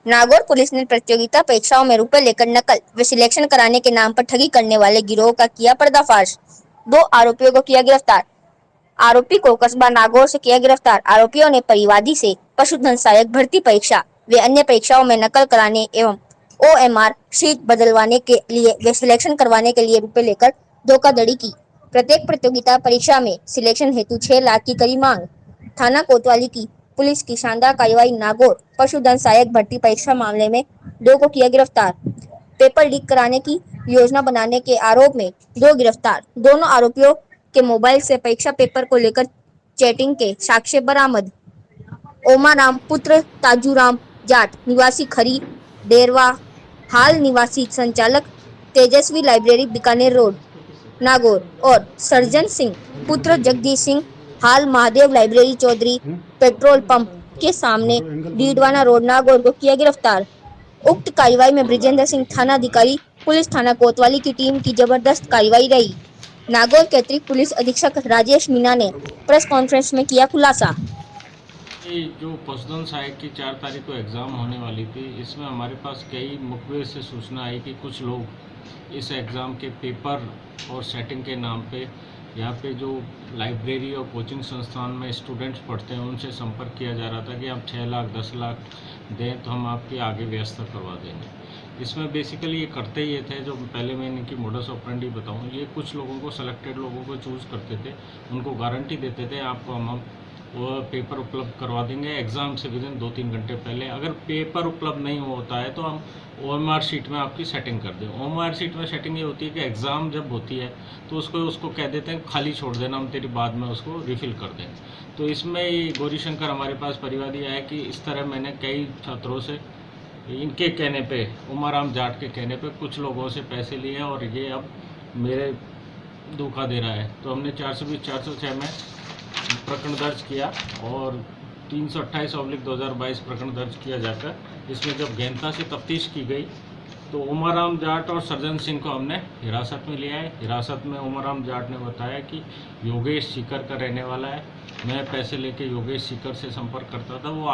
Nagaur police ने प्रतियोगिता परीक्षाओं में रुपए लेकर नकल व सिलेक्शन कराने के नाम पर ठगी करने वाले गिरोह का किया पर्दाफाश। 2 आरोपियों को किया गिरफ्तार। आरोपी को कस्बा नागौर से किया गिरफ्तार। आरोपियों ने परिवादी से पशुधन सहायक भर्ती परीक्षा व अन्य परीक्षाओं में नकल कराने एवं ओएमआर शीट बदलवाने के लिए व सिलेक्शन करवाने के लिए रुपए लेकर धोखाधड़ी की। प्रत्येक प्रतियोगिता परीक्षा में सिलेक्शन हेतु 6 लाख की करी मांग। थाना कोतवाली की पुलिस की शानदार कार्रवाई। नागौर पशुधन सहायक भर्ती परीक्षा मामले में 2 को किया गिरफ्तार। पेपर लीक कराने की योजना बनाने के आरोप में 2 गिरफ्तार। दोनों आरोपियों के मोबाइल से परीक्षा पेपर को लेकर चैटिंग के साक्ष्य बरामद। ओमाराम पुत्र ताजूराम जाट निवासी खरी डेरवा, हाल निवासी संचालक तेजस्वी लाइब्रेरी बीकानेर रोड नागौर और सर्जन सिंह पुत्र जगदीश सिंह, हाल Mahadev library Chaudhary petrol pump के सामने डीडवाना रोड नागौर को किया गिरफ्तार। उक्त कार्रवाई में बृजेंद्र सिंह थानाधिकारी पुलिस थाना कोतवाली की टीम की जबरदस्त कार्रवाई रही। नागौर के अतिरिक्त पुलिस अधीक्षक राजेश मीना ने प्रेस कॉन्फ्रेंस में किया खुलासा। ये जो पशुधन सहायक की 4 तारीख को एग्ज़ाम होने वाली थी, इसमें हमारे पास कई मुखबिर से सूचना आई कि कुछ लोग इस एग्ज़ाम के पेपर और सेटिंग के नाम पे यहाँ पे जो लाइब्रेरी और कोचिंग संस्थान में स्टूडेंट्स पढ़ते हैं उनसे संपर्क किया जा रहा था कि आप 6 लाख 10 लाख दें तो हम आपकी आगे व्यवस्था करवा देंगे। इसमें बेसिकली ये करते ये थे, जो पहले मैं इनकी मोडस ऑपरेंडी बताऊँ, ये कुछ लोगों को सेलेक्टेड लोगों को चूज़ करते थे, उनको गारंटी देते थे आपको हम वो पेपर उपलब्ध करवा देंगे एग्ज़ाम से विदिन 2-3 घंटे पहले। अगर पेपर उपलब्ध नहीं होता है तो हम ओएमआर शीट में आपकी सेटिंग कर दें। ओएमआर शीट में सेटिंग ये होती है कि एग्ज़ाम जब होती है तो उसको कह देते हैं खाली छोड़ देना, हम तेरी बाद में उसको रिफ़िल कर दें। तो इसमें ये गौरीशंकर हमारे पास परिवादी आया कि इस तरह मैंने कई छात्रों से इनके कहने पे, उमाराम जाट के कहने पे कुछ लोगों से पैसे लिए हैं और ये अब मेरे धोखा दे रहा है। तो हमने 420-406 में प्रकरण दर्ज किया और 328/2022 प्रकरण दर्ज किया जाकर इसमें जब गहनता से तफ्तीश की गई तो उमाराम जाट और सर्जन सिंह को हमने हिरासत में लिया है। हिरासत में उमाराम जाट ने बताया कि योगेश सीकर का रहने वाला है, मैं पैसे लेके योगेश सीकर से संपर्क करता था, वो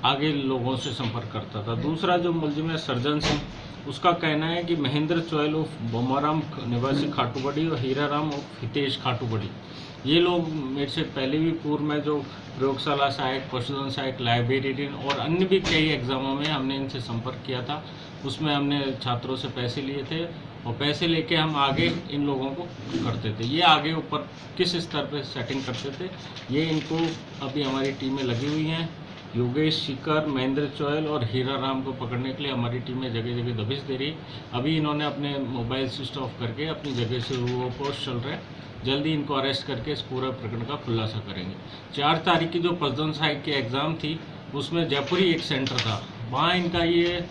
आगे लोगों से संपर्क करता था। दूसरा जो मुलजिम है सर्जन सिंह, उसका कहना है कि महेंद्र चोयल उर्फ बोमाराम निवासी खाटूबड़ी और हीराराम उर्फ हितेश खाटूबड़ी, ये लोग मेरे से पहले भी पूर्व में जो प्रयोगशाला सहायक, पशुधन सहायक, लाइब्रेरियन और अन्य भी कई एग्ज़ामों में हमने इनसे संपर्क किया था। उसमें हमने छात्रों से पैसे लिए थे और पैसे लेके हम आगे इन लोगों को करते थे। ये आगे ऊपर किस स्तर पर सेटिंग करते थे, ये इनको अभी हमारी टीमें लगी हुई हैं। योगेश सीकर, महेंद्र चोयल और हीरा राम को पकड़ने के लिए हमारी टीमें जगह जगह दबिश दे रही है। अभी इन्होंने अपने मोबाइल स्विच ऑफ करके अपनी जगह से वो पोस्ट चल रहे हैं। जल्दी इनको अरेस्ट करके इस पूरा प्रकरण का खुलासा करेंगे। 4 तारीख की जो पशुधन सहायक की एग्ज़ाम थी उसमें जयपुरी एक सेंटर था, वहाँ इनका ये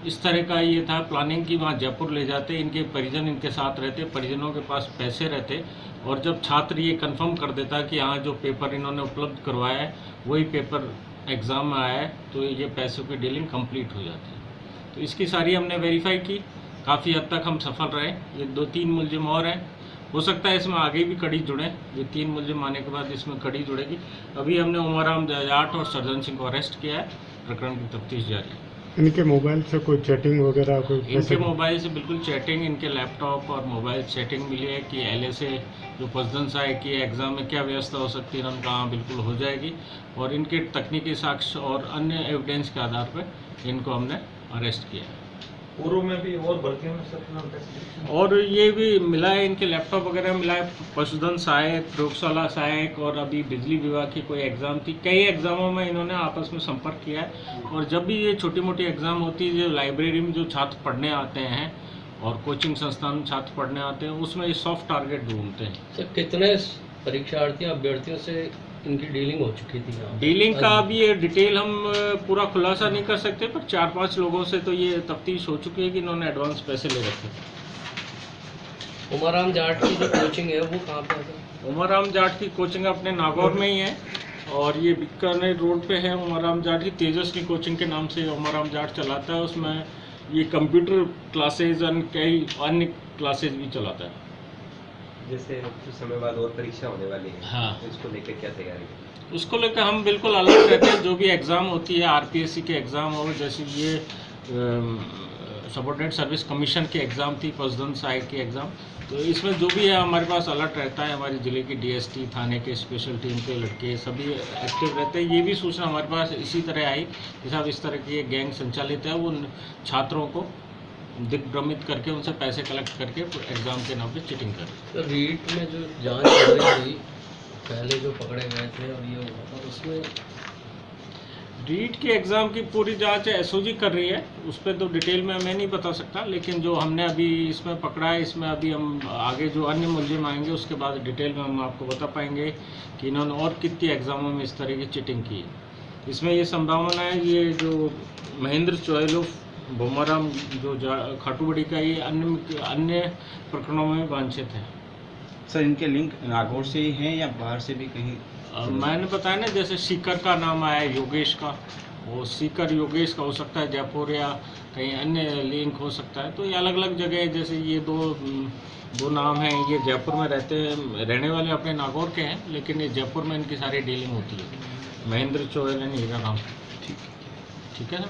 इस तरह का ये था प्लानिंग कि वहाँ जयपुर ले जाते, इनके परिजन इनके साथ रहते, परिजनों के पास पैसे रहते और जब छात्र ये कंफर्म कर देता कि हाँ जो पेपर इन्होंने उपलब्ध करवाया है वही पेपर एग्ज़ाम में आया है तो ये पैसों की डीलिंग कंप्लीट हो जाती है। तो इसकी सारी हमने वेरीफाई की, काफ़ी हद तक हम सफल रहे। ये 2-3 मुलजिम और हैं, हो सकता है इसमें आगे भी कड़ी जुड़े। ये 3 मुलजिम आने के बाद इसमें कड़ी जुड़ेगी। अभी हमने उमाराम जाट और सर्जन सिंह को अरेस्ट किया है, प्रकरण की तफ्तीश जारी है। इनके मोबाइल से कोई चैटिंग वगैरह कोई? इनके मोबाइल से बिल्कुल चैटिंग, इनके लैपटॉप और मोबाइल चैटिंग मिली है कि LSA जो पशुधन सहायक की एग्ज़ाम में क्या व्यवस्था हो सकती है, उनका हाँ बिल्कुल हो जाएगी और इनके तकनीकी साक्ष्य और अन्य एविडेंस के आधार पर इनको हमने अरेस्ट किया है। पूर्व में भी और भर्तियों में सब और ये भी मिला है, इनके लैपटॉप वगैरह मिला है, पशुधन सहायक, प्रयोगशाला सहायक और अभी बिजली विभाग की कोई एग्ज़ाम थी। कई एग्ज़ामों में इन्होंने आपस में संपर्क किया है और जब भी ये छोटी मोटी एग्ज़ाम होती है, जो लाइब्रेरी में जो छात्र पढ़ने आते हैं और कोचिंग संस्थान में छात्र पढ़ने आते हैं, उसमें ये सॉफ्ट टारगेट ढूंढते हैं। सर कितने परीक्षार्थियों अभ्यर्थियों से इनकी डीलिंग हो चुकी थी? डीलिंग का अभी ये डिटेल हम पूरा खुलासा नहीं कर सकते, पर 4-5 लोगों से तो ये तफ्तीश हो चुकी है कि इन्होंने एडवांस पैसे ले रखे थे। उमाराम जाट की जो कोचिंग है वो कहाँ पे है? उमाराम जाट की कोचिंग अपने नागौर में ही है और ये बीकानेर रोड पे है। उमाराम जाट की तेजस्वी कोचिंग के नाम से उमाराम जाट चलाता है। उसमें ये कंप्यूटर क्लासेज और कई अन्य क्लासेज भी चलाता है। जैसे कुछ समय बाद और परीक्षा होने वाली है, हाँ, तो इसको लेकर क्या तैयारी है? उसको लेकर हम बिल्कुल अलर्ट रहते हैं। जो भी एग्ज़ाम होती है, आरपीएससी के एग्ज़ाम हो, जैसे ये सबऑर्डिनेट सर्विस कमीशन की एग्ज़ाम थी, पशुधन सहायक की एग्ज़ाम, तो इसमें जो भी है हमारे पास अलर्ट रहता है। हमारे ज़िले की डीएसटी, थाने के स्पेशल टीम के लड़के सभी एक्टिव रहते हैं। ये भी सूचना हमारे पास इसी तरह आई कि साहब इस तरह की एक गैंग संचालित है, वो छात्रों को दिग्भ्रमित करके उनसे पैसे कलेक्ट करके एग्ज़ाम के नाम पे चीटिंग कर रहे तो रीट में जो जांच हो रही थी, पहले जो पकड़े गए थे और ये हुआ था, उसमें रीट की एग्ज़ाम की पूरी जांच एसओजी कर रही है। उस पर तो डिटेल में मैं नहीं बता सकता, लेकिन जो हमने अभी इसमें पकड़ा है, इसमें अभी हम आगे जो अन्य मुलजिम आएंगे उसके बाद डिटेल में हम आपको बता पाएंगे कि इन्होंने और कितनी एग्ज़ामों में इस तरह की चीटिंग की है। इसमें ये संभावना है, ये जो महेंद्र चोयलुफ भोमाराम जो खाटूबड़ी का, ये अन्य प्रकरणों में वांछित है। सर, इनके लिंक नागौर से ही हैं या बाहर से भी कहीं? मैंने बताया ना, जैसे सीकर का नाम आया है, योगेश का, वो सीकर योगेश का हो सकता है, जयपुर या कहीं अन्य लिंक हो सकता है। तो ये अलग अलग जगह, जैसे ये दो नाम हैं, ये जयपुर में रहने वाले अपने नागौर के हैं, लेकिन ये जयपुर में इनकी सारी डीलिंग होती है। महेंद्र चोयल एंड हीरा राम। ठीक है ना।